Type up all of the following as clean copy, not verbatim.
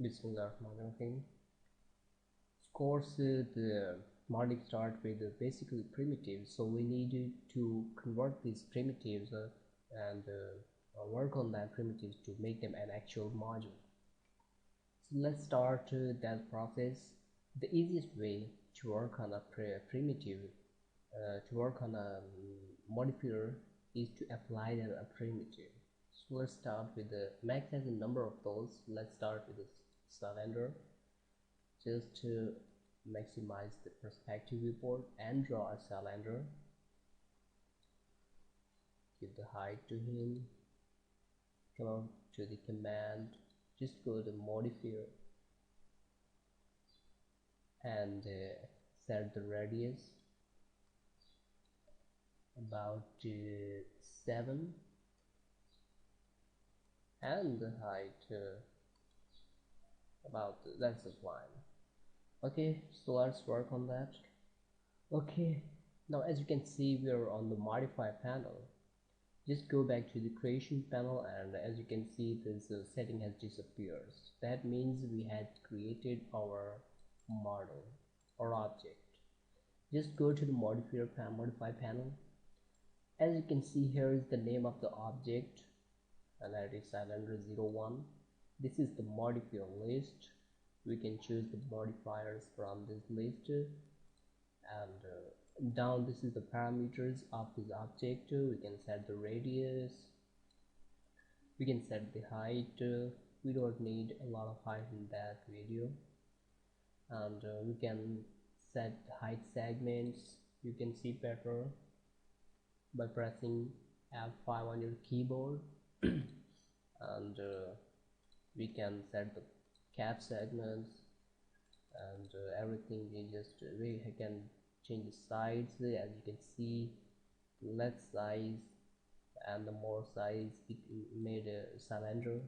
Bismillahirrahmanirrahim. Of course, the modeling start with basically primitives, so we need to convert these primitives and work on that primitives to make them an actual module. So let's start that process. The easiest way to work on a primitive, to work on a modifier, is to apply them a primitive. So let's start with the max has a number of those. Let's start with the cylinder. Just to maximize the perspective viewport and draw a cylinder. Give the height to him. Come out to the command. Just go to modifier and set the radius about 7 and the height about that's fine. Okay, so let's work on that. Okay, now as you can see, we're on the modify panel. Just go back to the creation panel, and as you can see, this setting has disappeared. That means we had created our model or object. Just go to the modify panel. As you can see, here is the name of the object, and that is cylinder01. This is the modifier list. We can choose the modifiers from this list, and down this is the parameters of this object. We can set the radius, we can set the height. We don't need a lot of height in that video. And we can set height segments. You can see better by pressing F5 on your keyboard. And we can set the cap segments and everything. We can change the size. As you can see, less size and the more size it made a cylinder,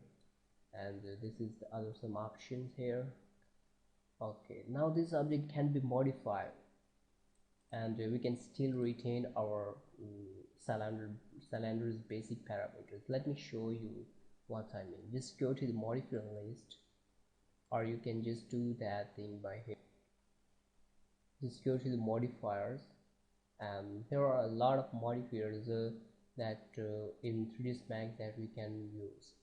and this is the other some options here. Okay, now this object can be modified, and we can still retain our cylinder's basic parameters. Let me show you what I mean. Just go to the modifier list, or you can just do that thing by here. Just go to the modifiers, and there are a lot of modifiers that in 3ds Max that we can use.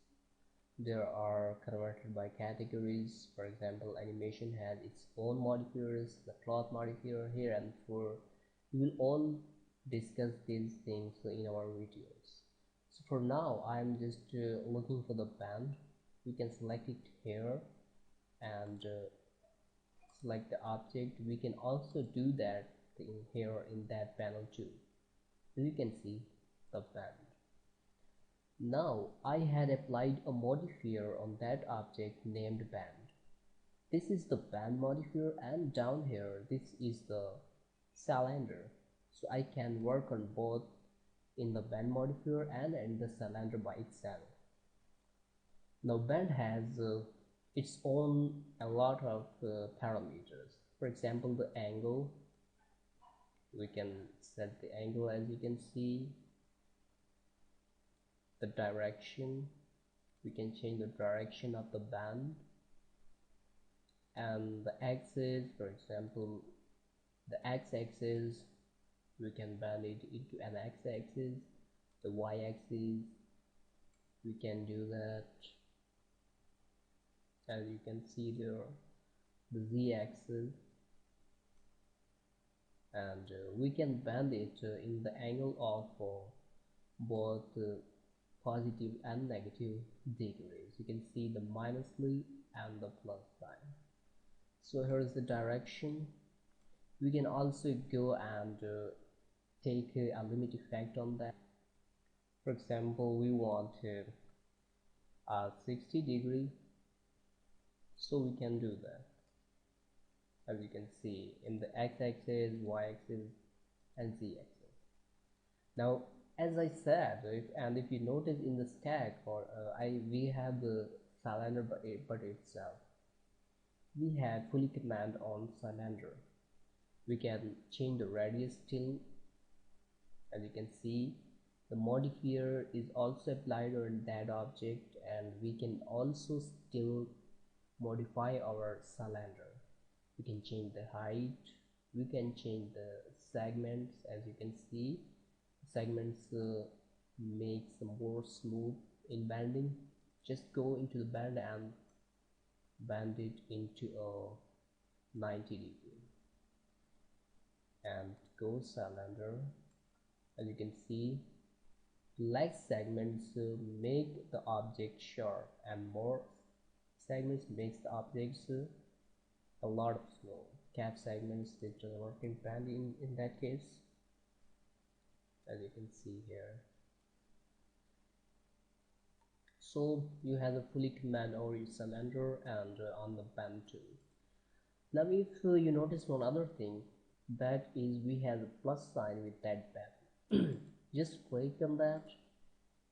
There are converted by categories. For example, animation has its own modifiers, the cloth modifier here, and we will all discuss these things in our videos. So for now, I'm just looking for the band. We can select it here and select the object. We can also do that thing here in that panel too. You can see the band. Now I had applied a modifier on that object named band. This is the band modifier, and down here this is the cylinder. So I can work on both in the band modifier and in the cylinder by itself. Now band has its own a lot of parameters. For example, the angle. We can set the angle, as you can see. The direction, we can change the direction of the band, and the axis. For example, the x-axis, we can bend it into an x-axis. The y-axis, we can do that, as you can see there. The z-axis, and we can bend it in the angle of both positive and negative degrees. You can see the minusly and the plus sign. So here's the direction. We can also go and take a limit effect on that. For example, we want a 60 degree, so we can do that, as you can see in the x-axis, y-axis, and z-axis. Now, as I said, if you notice in the stack, we have the cylinder but itself. We have fully command on cylinder. We can change the radius still. As you can see, the modifier is also applied on that object, and we can also still modify our cylinder. We can change the height, we can change the segments. As you can see, segments makes more smooth in bending. Just go into the bend and bend it into a 90 degree and go cylinder. As you can see, leg segments make the object sharp, and more segments makes the objects a lot of small. Cap segments that work in bend in that case, as you can see here. So you have a fully command over your cylinder and on the bend too. Now if you notice one other thing, that is we have a plus sign with that bend. Just click on that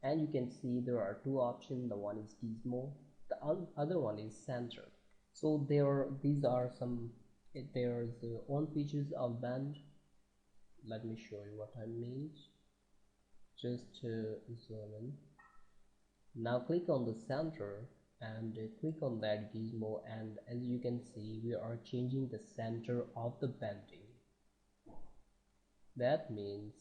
and you can see there are two options. The one is gizmo, the other one is center. So these are some, there's own features of bend. Let me show you what I mean. Just zoom in. Now click on the center and click on that gizmo, and as you can see we are changing the center of the bending. That means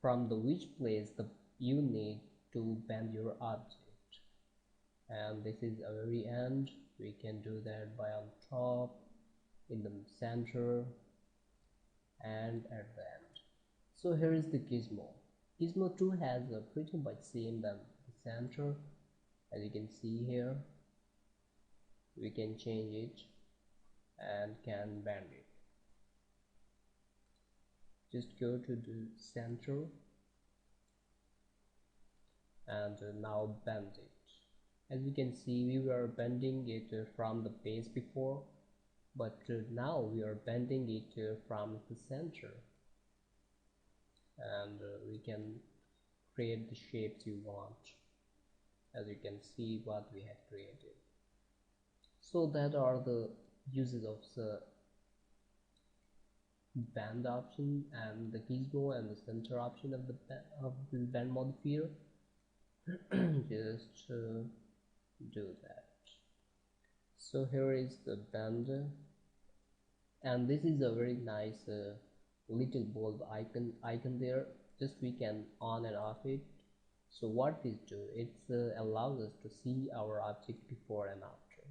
from the which place you need to bend your object, and this is a very end. We can do that by on top, in the center, and at the end. So here is the gizmo. Gizmo 2 has a pretty much same than the center. As you can see here, we can change it and can bend it. Just go to the center and now bend it. As you can see, we were bending it from the base before, but now we are bending it from the center, and we can create the shapes you want. As you can see what we have created. So that are the uses of the bend option and the gizmo and the center option of the bend modifier. Just do that. So here is the bend, and this is a very nice little bulb icon there. Just we can on and off it. So what this do, it allows us to see our object before and after.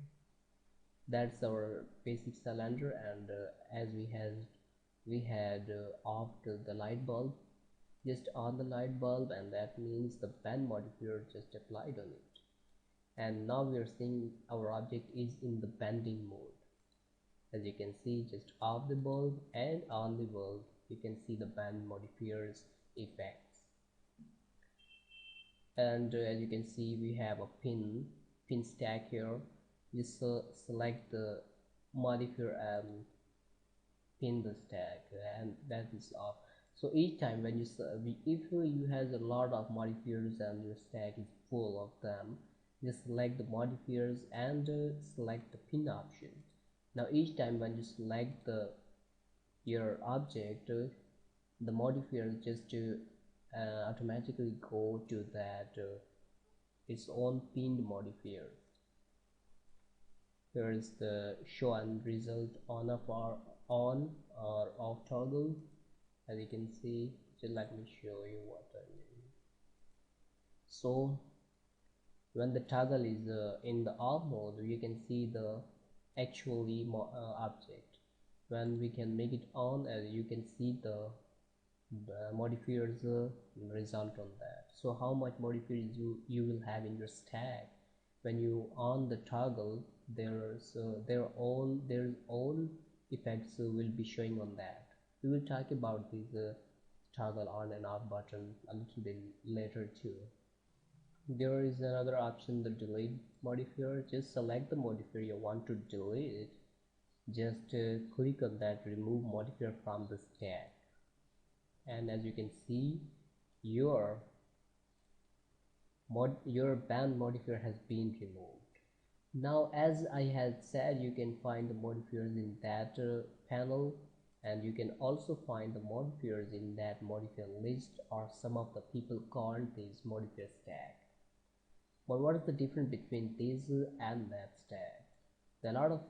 That's our basic cylinder, and as we had off the light bulb, just on the light bulb, and that means the bend modifier just applied on it, and now we are seeing our object is in the bending mode. As you can see, just off the bulb and on the bulb, you can see the bend modifier's effects. And as you can see, we have a pin stack here. Just select the modifier and pin the stack, and that is off. So each time when you if you have a lot of modifiers and your stack is full of them, just select the modifiers and select the pin option. Now each time when you select your object, the modifier just automatically go to that its own pinned modifier. Here is the show and result on or off toggle. As you can see, just let me show you what I mean. So when the toggle is in the off mode, you can see the actually object. When we can make it on, as you can see the modifiers result on that. So how much modifiers you will have in your stack when you on the toggle, there's all effects will be showing on that. We will talk about this toggle on and off button a little bit later too. There is another option, the delete modifier. Just select the modifier you want to delete. Just click on that remove modifier from the stack, and as you can see, your band modifier has been removed. Now as I had said, you can find the modifiers in that panel, and you can also find the modifiers in that modifier list, or some of the people call this modifier stack. But what is the difference between this and that stack? A lot of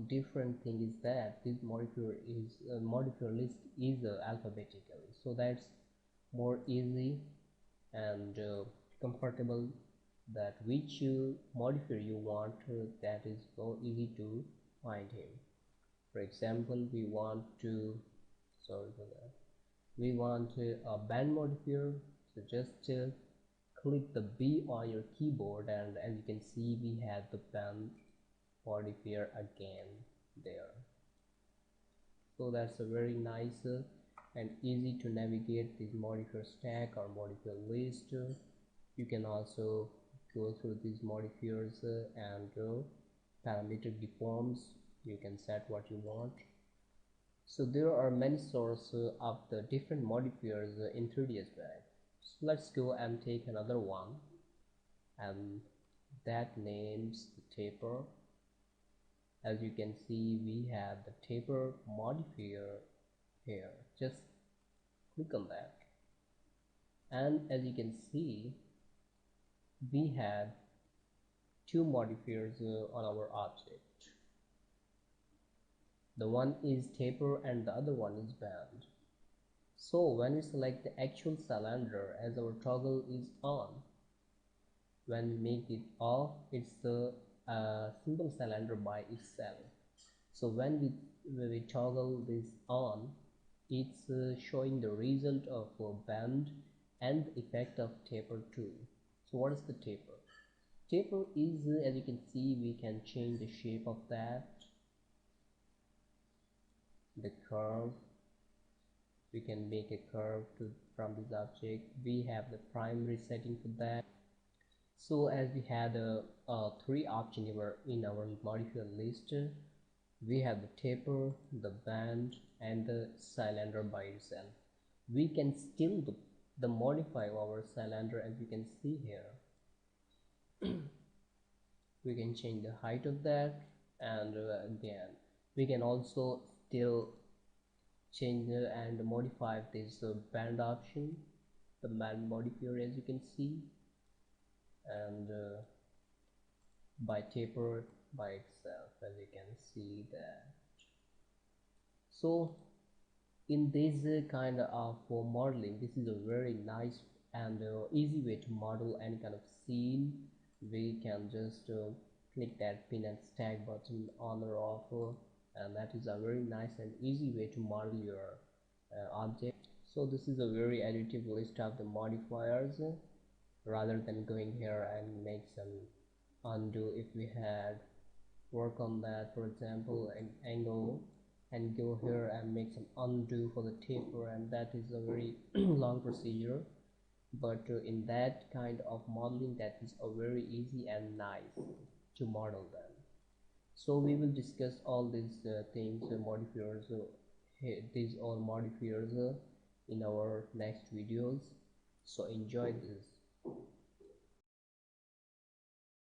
different thing is that this modifier list is alphabetical, so that's more easy and comfortable, that which modifier you want, that is so easy to find him. For example, we want to, sorry for that, we want a band modifier, so just click the B on your keyboard, and as you can see we have the band modifier again there. So that's a very nice and easy to navigate this modifier stack or modifier list. You can also go through these modifiers and parametric deforms. You can set what you want. So there are many sources of the different modifiers in 3ds Max. So let's go and take another one, and that names the taper. As you can see, we have the taper modifier here. Just click on that, and as you can see we have two modifiers on our object. The one is taper and the other one is band. So when we select the actual cylinder, as our toggle is on, when we make it off, it's the simple cylinder by itself. So when we toggle this on, it's showing the result of band and the effect of taper too. So what is the taper? Taper is, as you can see, we can change the shape of that, the curve. We can make a curve from this object. We have the primary setting for that. So as we had three options in our modifier list, we have the taper, the band, and the cylinder by itself. We can still modify our cylinder, as you can see here. We can change the height of that, and again we can also still change and modify this band option, the band modifier, as you can see, and by taper by itself, as you can see that. So in this kind of modeling, this is a very nice and easy way to model any kind of scene. We can just click that pin and stack button on or off, and that is a very nice and easy way to model your object. So this is a very additive list of the modifiers, rather than going here and make some undo. If we had work on that, for example, an angle, and go here and make some undo for the taper, and that is a very long procedure. But in that kind of modeling, that is a very easy and nice to model them. So we will discuss all these things, modifiers, these all modifiers in our next videos. So enjoy this.